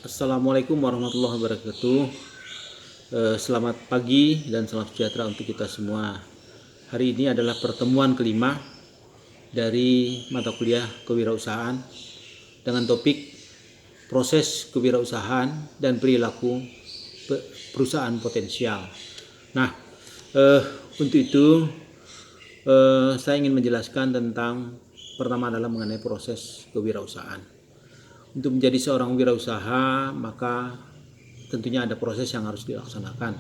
Assalamualaikum warahmatullahi wabarakatuh. Selamat pagi dan salam sejahtera untuk kita semua. Hari ini adalah pertemuan kelima dari mata kuliah kewirausahaan dengan topik proses kewirausahaan dan perilaku perusahaan potensial. Nah, untuk itu saya ingin menjelaskan tentang pertama adalah mengenai proses kewirausahaan. Untuk menjadi seorang wirausaha, maka tentunya ada proses yang harus dilaksanakan.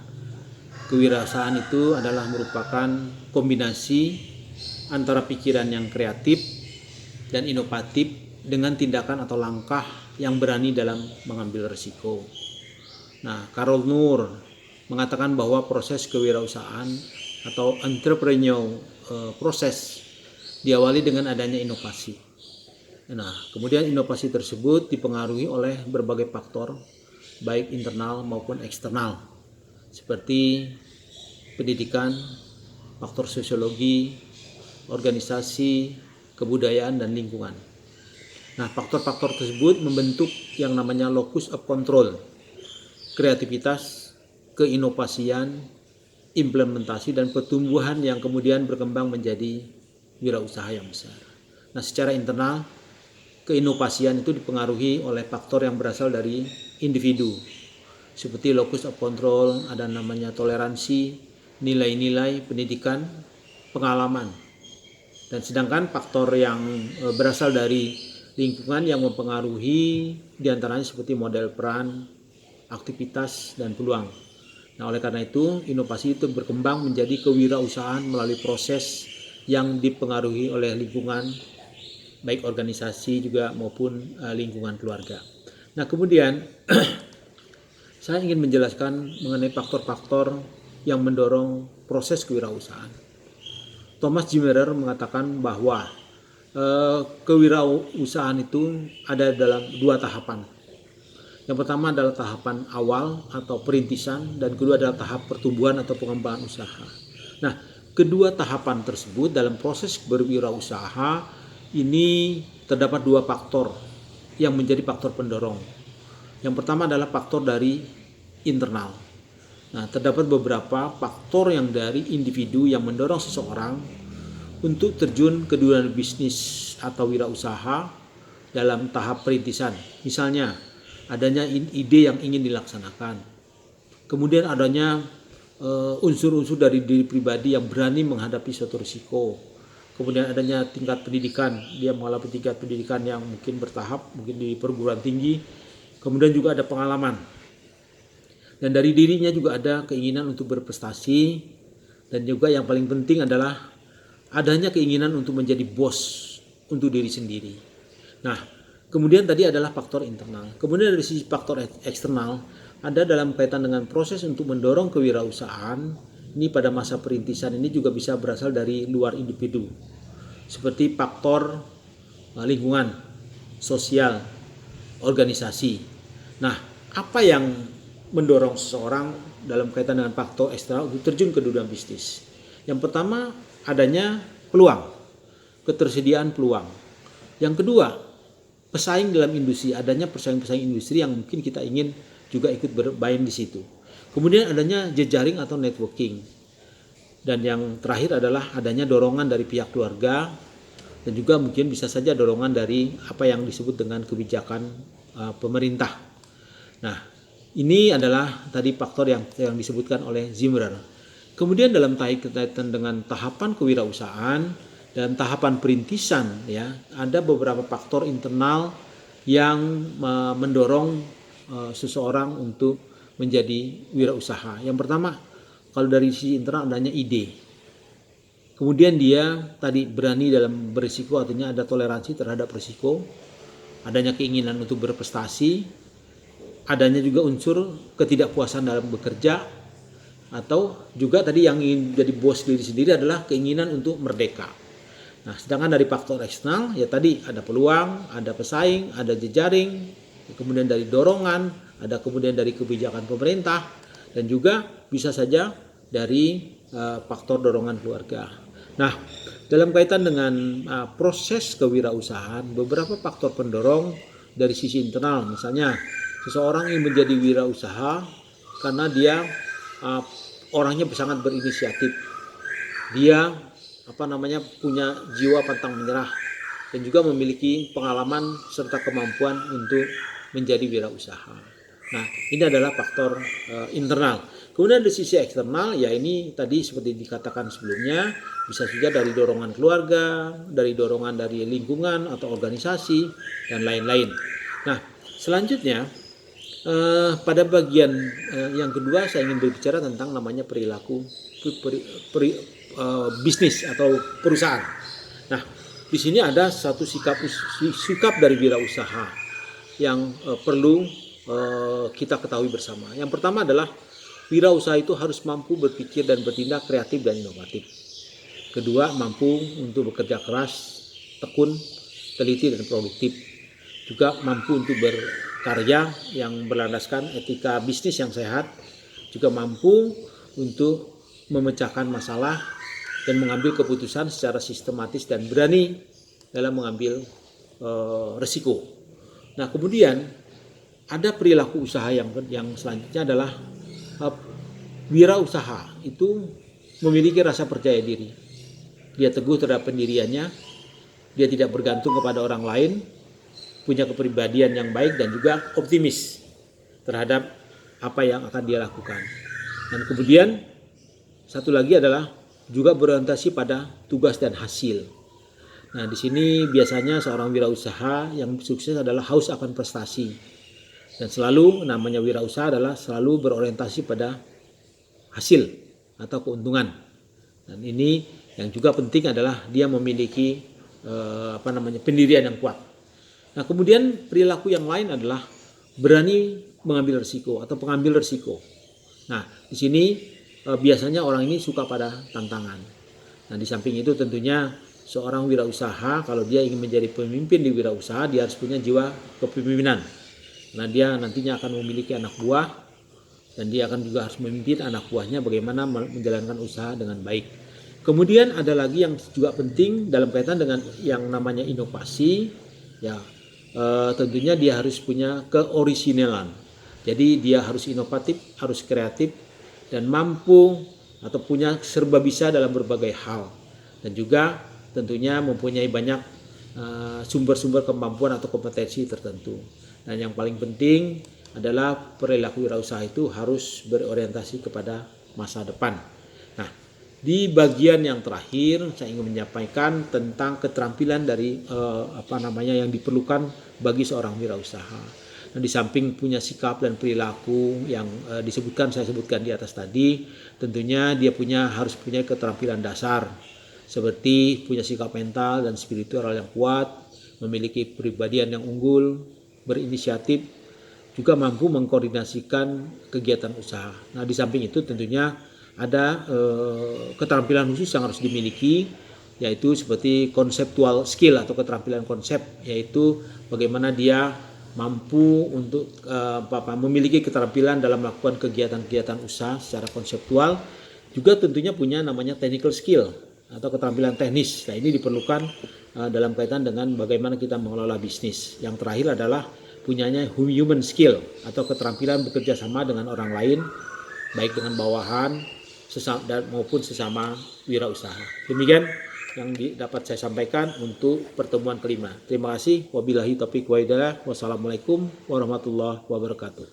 Kewirausahaan itu adalah merupakan kombinasi antara pikiran yang kreatif dan inovatif dengan tindakan atau langkah yang berani dalam mengambil risiko. Nah, Carol Nur mengatakan bahwa proses kewirausahaan atau entrepreneurial proses diawali dengan adanya inovasi. Nah, kemudian inovasi tersebut dipengaruhi oleh berbagai faktor, baik internal maupun eksternal, seperti pendidikan, faktor sosiologi, organisasi, kebudayaan, dan lingkungan. Nah, faktor-faktor tersebut membentuk yang namanya locus of control, kreativitas, keinovasian, implementasi, dan pertumbuhan yang kemudian berkembang menjadi wirausaha yang besar. Nah, secara internal, keinovasian itu dipengaruhi oleh faktor yang berasal dari individu, seperti locus of control, ada namanya toleransi, nilai-nilai, pendidikan, pengalaman. Dan sedangkan faktor yang berasal dari lingkungan yang mempengaruhi diantaranya seperti model peran, aktivitas, dan peluang. Nah, oleh karena itu, inovasi itu berkembang menjadi kewirausahaan melalui proses yang dipengaruhi oleh lingkungan, baik organisasi juga maupun lingkungan keluarga. Nah, kemudian saya ingin menjelaskan mengenai faktor-faktor yang mendorong proses kewirausahaan. Thomas Zimmerer mengatakan bahwa kewirausahaan itu ada dalam dua tahapan. Yang pertama adalah tahapan awal atau perintisan, dan kedua adalah tahap pertumbuhan atau pengembangan usaha. Nah, kedua tahapan tersebut dalam proses berwirausaha ini terdapat dua faktor yang menjadi faktor pendorong. Yang pertama adalah faktor dari internal. Nah, terdapat beberapa faktor yang dari individu yang mendorong seseorang untuk terjun ke dunia bisnis atau wirausaha dalam tahap perintisan. Misalnya, adanya ide yang ingin dilaksanakan. Kemudian adanya unsur-unsur dari diri pribadi yang berani menghadapi suatu risiko. Kemudian adanya tingkat pendidikan, dia mengalami tingkat pendidikan yang mungkin bertahap, mungkin di perguruan tinggi. Kemudian juga ada pengalaman. Dan dari dirinya juga ada keinginan untuk berprestasi. Dan juga yang paling penting adalah adanya keinginan untuk menjadi bos untuk diri sendiri. Nah, kemudian tadi adalah faktor internal. Kemudian dari sisi faktor eksternal, ada dalam kaitan dengan proses untuk mendorong kewirausahaan. Ini pada masa perintisan ini juga bisa berasal dari luar individu, seperti faktor lingkungan, sosial, organisasi. Nah, apa yang mendorong seseorang dalam kaitan dengan faktor eksternal untuk terjun ke dunia bisnis? Yang pertama, adanya peluang, ketersediaan peluang. Yang kedua, pesaing dalam industri, adanya pesaing-pesaing industri yang mungkin kita ingin juga ikut bermain di situ. Kemudian adanya jejaring atau networking. Dan yang terakhir adalah adanya dorongan dari pihak keluarga, dan juga mungkin bisa saja dorongan dari apa yang disebut dengan kebijakan pemerintah. Nah, ini adalah tadi faktor yang disebutkan oleh Zimmerer. Kemudian dalam kaitan dengan tahapan kewirausahaan dan tahapan perintisan, ya, ada beberapa faktor internal yang mendorong seseorang untuk menjadi wirausaha. Yang pertama, kalau dari sisi internal adanya ide. Kemudian dia tadi berani dalam berisiko, artinya ada toleransi terhadap risiko, adanya keinginan untuk berprestasi, adanya juga unsur ketidakpuasan dalam bekerja, atau juga tadi yang ingin jadi bos diri sendiri adalah keinginan untuk merdeka. Nah, sedangkan dari faktor eksternal, ya tadi ada peluang, ada pesaing, ada jejaring, kemudian dari dorongan, ada kemudian dari kebijakan pemerintah, dan juga bisa saja dari faktor dorongan keluarga. Nah, dalam kaitan dengan proses kewirausahaan, beberapa faktor pendorong dari sisi internal, misalnya Seseorang yang menjadi wirausaha karena dia orangnya sangat berinisiatif. Dia punya jiwa pantang menyerah dan juga memiliki pengalaman serta kemampuan untuk menjadi wirausaha. Nah, ini adalah faktor internal. Kemudian dari sisi eksternal, ya ini tadi seperti dikatakan sebelumnya, bisa saja dari dorongan keluarga, dari dorongan dari lingkungan atau organisasi, dan lain-lain. Nah, selanjutnya pada bagian yang kedua saya ingin berbicara tentang namanya perilaku bisnis atau perusahaan. Nah, di sini ada satu sikap dari wirausaha yang perlu kita ketahui bersama. Yang pertama adalah wirausaha itu harus mampu berpikir dan bertindak kreatif dan inovatif. Kedua, mampu untuk bekerja keras, tekun, teliti dan produktif. Juga mampu untuk berkarya yang berlandaskan etika bisnis yang sehat. Juga mampu untuk memecahkan masalah dan mengambil keputusan secara sistematis dan berani dalam mengambil resiko. Nah, kemudian ada perilaku usaha yang selanjutnya adalah wirausaha itu memiliki rasa percaya diri. Dia teguh terhadap pendiriannya, dia tidak bergantung kepada orang lain, punya kepribadian yang baik dan juga optimis terhadap apa yang akan dia lakukan. Dan kemudian satu lagi adalah juga berorientasi pada tugas dan hasil. Nah, di sini biasanya seorang wirausaha yang sukses adalah haus akan prestasi. Dan selalu namanya wirausaha adalah selalu berorientasi pada hasil atau keuntungan. Dan ini yang juga penting adalah dia memiliki pendirian yang kuat. Nah, kemudian perilaku yang lain adalah berani mengambil risiko atau pengambil risiko. Nah, di sini biasanya orang ini suka pada tantangan. Nah, di samping itu tentunya seorang wirausaha kalau dia ingin menjadi pemimpin di wirausaha, dia harus punya jiwa kepemimpinan. Nah, dia nantinya akan memiliki anak buah dan dia akan juga harus memimpin anak buahnya bagaimana menjalankan usaha dengan baik. Kemudian ada lagi yang juga penting dalam kaitan dengan yang namanya inovasi, ya tentunya dia harus punya keoriginalan. Jadi dia harus inovatif, harus kreatif dan mampu atau punya serba bisa dalam berbagai hal. Dan juga tentunya mempunyai banyak sumber-sumber kemampuan atau kompetensi tertentu. Dan yang paling penting adalah perilaku wirausaha itu harus berorientasi kepada masa depan. Nah, di bagian yang terakhir saya ingin menyampaikan tentang keterampilan dari yang diperlukan bagi seorang wirausaha. Nah, di samping punya sikap dan perilaku yang saya sebutkan di atas tadi, tentunya dia harus punya keterampilan dasar seperti punya sikap mental dan spiritual yang kuat, memiliki kepribadian yang unggul, berinisiatif, juga mampu mengkoordinasikan kegiatan usaha. Nah, di samping itu tentunya ada keterampilan khusus yang harus dimiliki, yaitu seperti conceptual skill atau keterampilan konsep, yaitu bagaimana dia mampu untuk memiliki keterampilan dalam melakukan kegiatan-kegiatan usaha secara konseptual. Juga tentunya punya namanya technical skill atau keterampilan teknis. Nah, ini diperlukan dalam kaitan dengan bagaimana kita mengelola bisnis. Yang terakhir adalah punyanya human skill atau keterampilan bekerja sama dengan orang lain, baik dengan bawahan maupun sesama wirausaha. Demikian yang dapat saya sampaikan untuk pertemuan kelima. Terima kasih. Wabillahi taufiq wa hidayah. Wassalamualaikum warahmatullahi wabarakatuh.